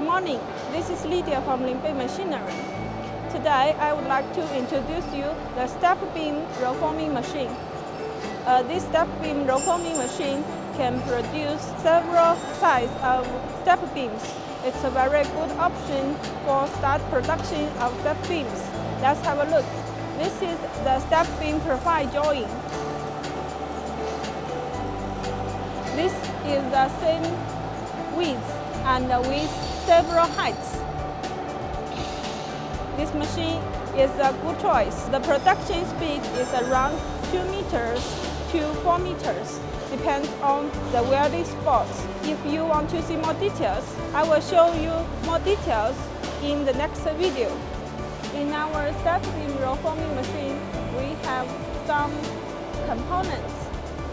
morning, this is Lydia from Linbay Machinery. Today I would like to introduce you the step beam roll forming machine. This step beam roll forming machine can produce several sizes of step beams. It's a very good option for start production of step beams. Let's have a look. This is the step beam profile drawing. This is the same width and with several heights. This machine is a good choice. The production speed is around 2 meters to 4 meters, depends on the welding spots. If you want to see more details, I will show you more details in the next video. In our step beam roll forming machine, we have some components: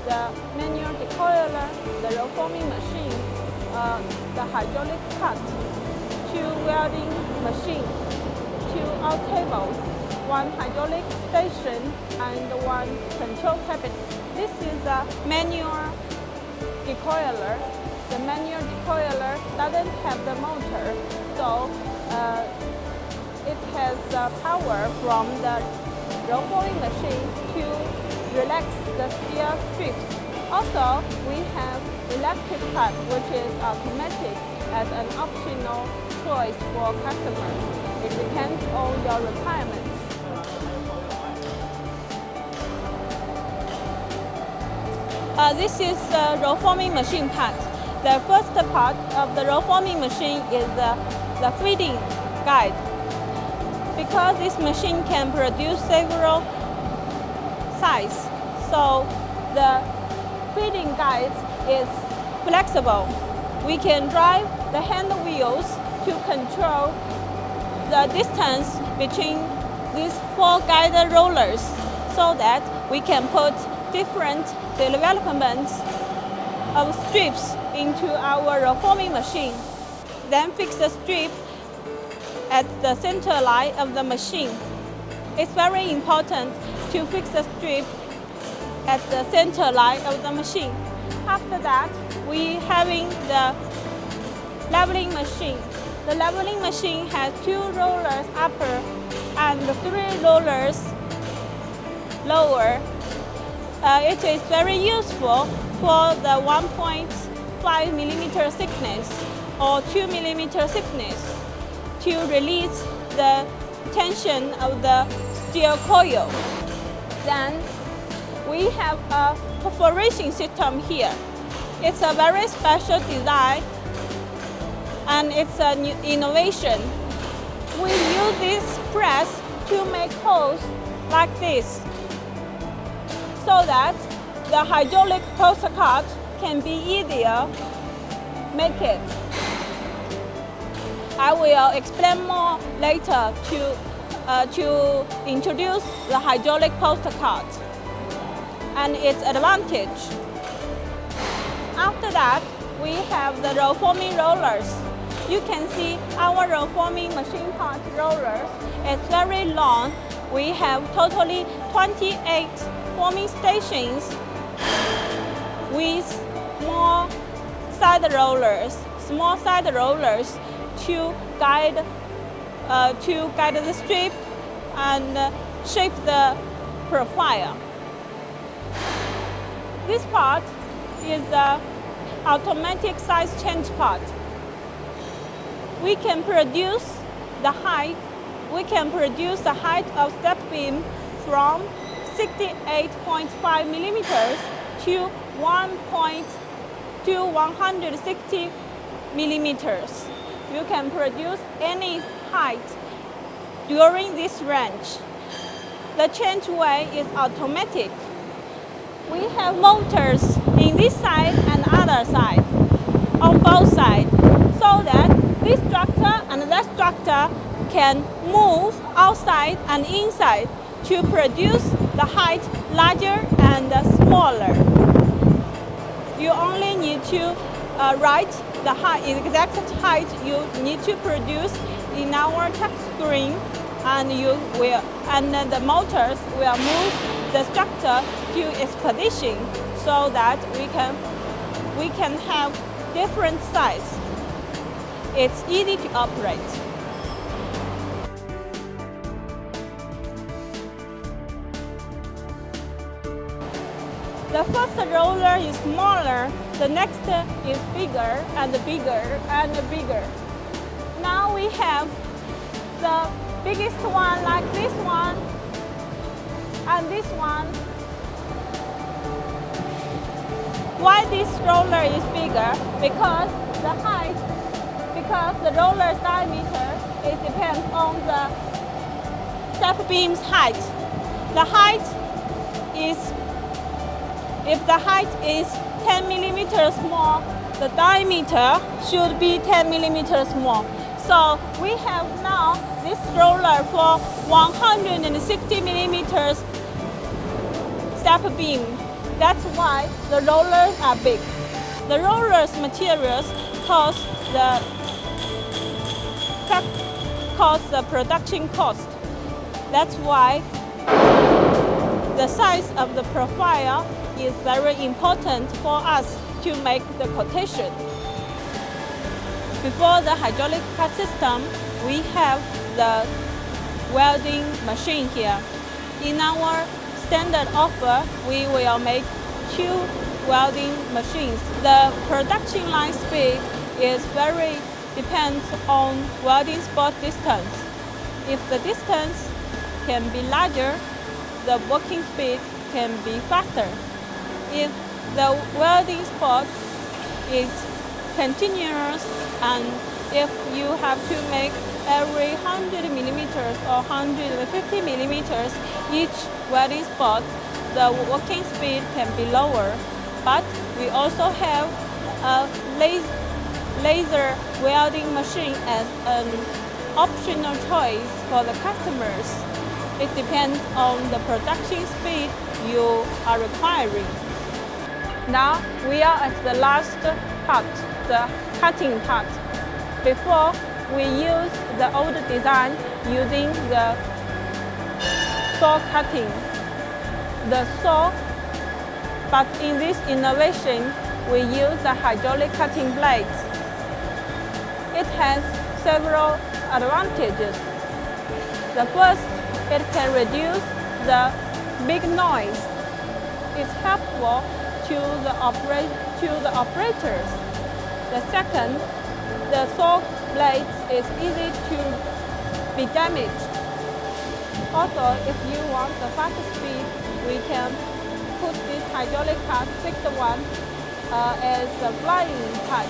the manual decoiler, the roll forming machine, the hydraulic cut, 2 welding machines, 2 out tables, 1 hydraulic station, and 1 control cabinet. This is the manual decoiler. The manual decoiler doesn't have the motor, so it has the power from the roll forming machine to relax the steel strips. Also, we have electric cut, which is automatic, as an optional choice for customers. It depends on your requirements. This is the roll forming machine part. The first part of the roll forming machine is the feeding guide. Because this machine can produce several sizes, so the feeding guide is flexible. We can drive the hand wheels to control the distance between these 4 guide rollers so that we can put different developments of strips into our roll forming machine. Then fix the strip at the center line of the machine. It's very important to fix the strip at the center line of the machine. After that, we having the leveling machine. The leveling machine has 2 rollers upper and 3 rollers lower. It is very useful for the 1.5 millimeter thickness or 2 millimeter thickness to release the tension of the steel coil. Then we have a perforation system here. It's a very special design and it's an innovation. We use this press to make holes like this so that the hydraulic post cut can be easier make it. I will explain more later to introduce the hydraulic post cut and its advantage. After that, we have the roll forming rollers. You can see our roll forming machine part rollers. It's very long. We have totally 28 forming stations with small side rollers to guide the strip and shape the profile. This part is the automatic size change part. We can produce the height of step beam from 68.5 millimeters to 160 millimeters. You can produce any height during this range. The change way is automatic. We have motors in this side and other side, on both sides, so that this structure and that structure can move outside and inside to produce the height larger and smaller. You only need to write the exact height you need to produce in our touch screen, and the motors will move the structure to its position so that we can have different sizes. It's easy to operate. The first roller is smaller, the next is bigger and bigger and bigger. Now we have the biggest one like this one and this one. Why this roller is bigger? Because the roller's diameter, it depends on the step beam's height. The height is, if the height is 10 millimeters more, the diameter should be 10 millimeters more. So we have now this roller for 160 millimeters step beam. That's why the rollers are big. The rollers materials cause the production cost. That's why the size of the profile is very important for us to make the quotation. Before the hydraulic cut system, we have the welding machine here. In our standard offer, we will make 2 welding machines. The production line speed is very depends on welding spot distance. If the distance can be larger, the working speed can be faster. If the welding spot is continuous and if you have to make every 100 millimeters or 150 millimeters each welding spot, the working speed can be lower. But we also have a laser welding machine as an optional choice for the customers. It depends on the production speed you are requiring. Now we are at the last part, the cutting part. Before, we used the old design using the saw cutting. But in this innovation, we use the hydraulic cutting blades. It has several advantages. The first, it can reduce the big noise. It's helpful to the operators. The second, the saw blade is easy to be damaged. Also, if you want the faster speed, we can put this hydraulic cut, fixed one, as a flying cut.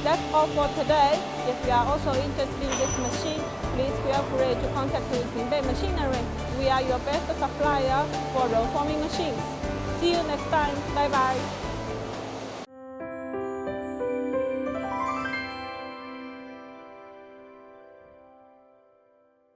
That's all for today. If you are also interested in this machine, please feel free to contact with Linbay Machinery. We are your best supplier for roll forming machines. See you next time. Bye bye.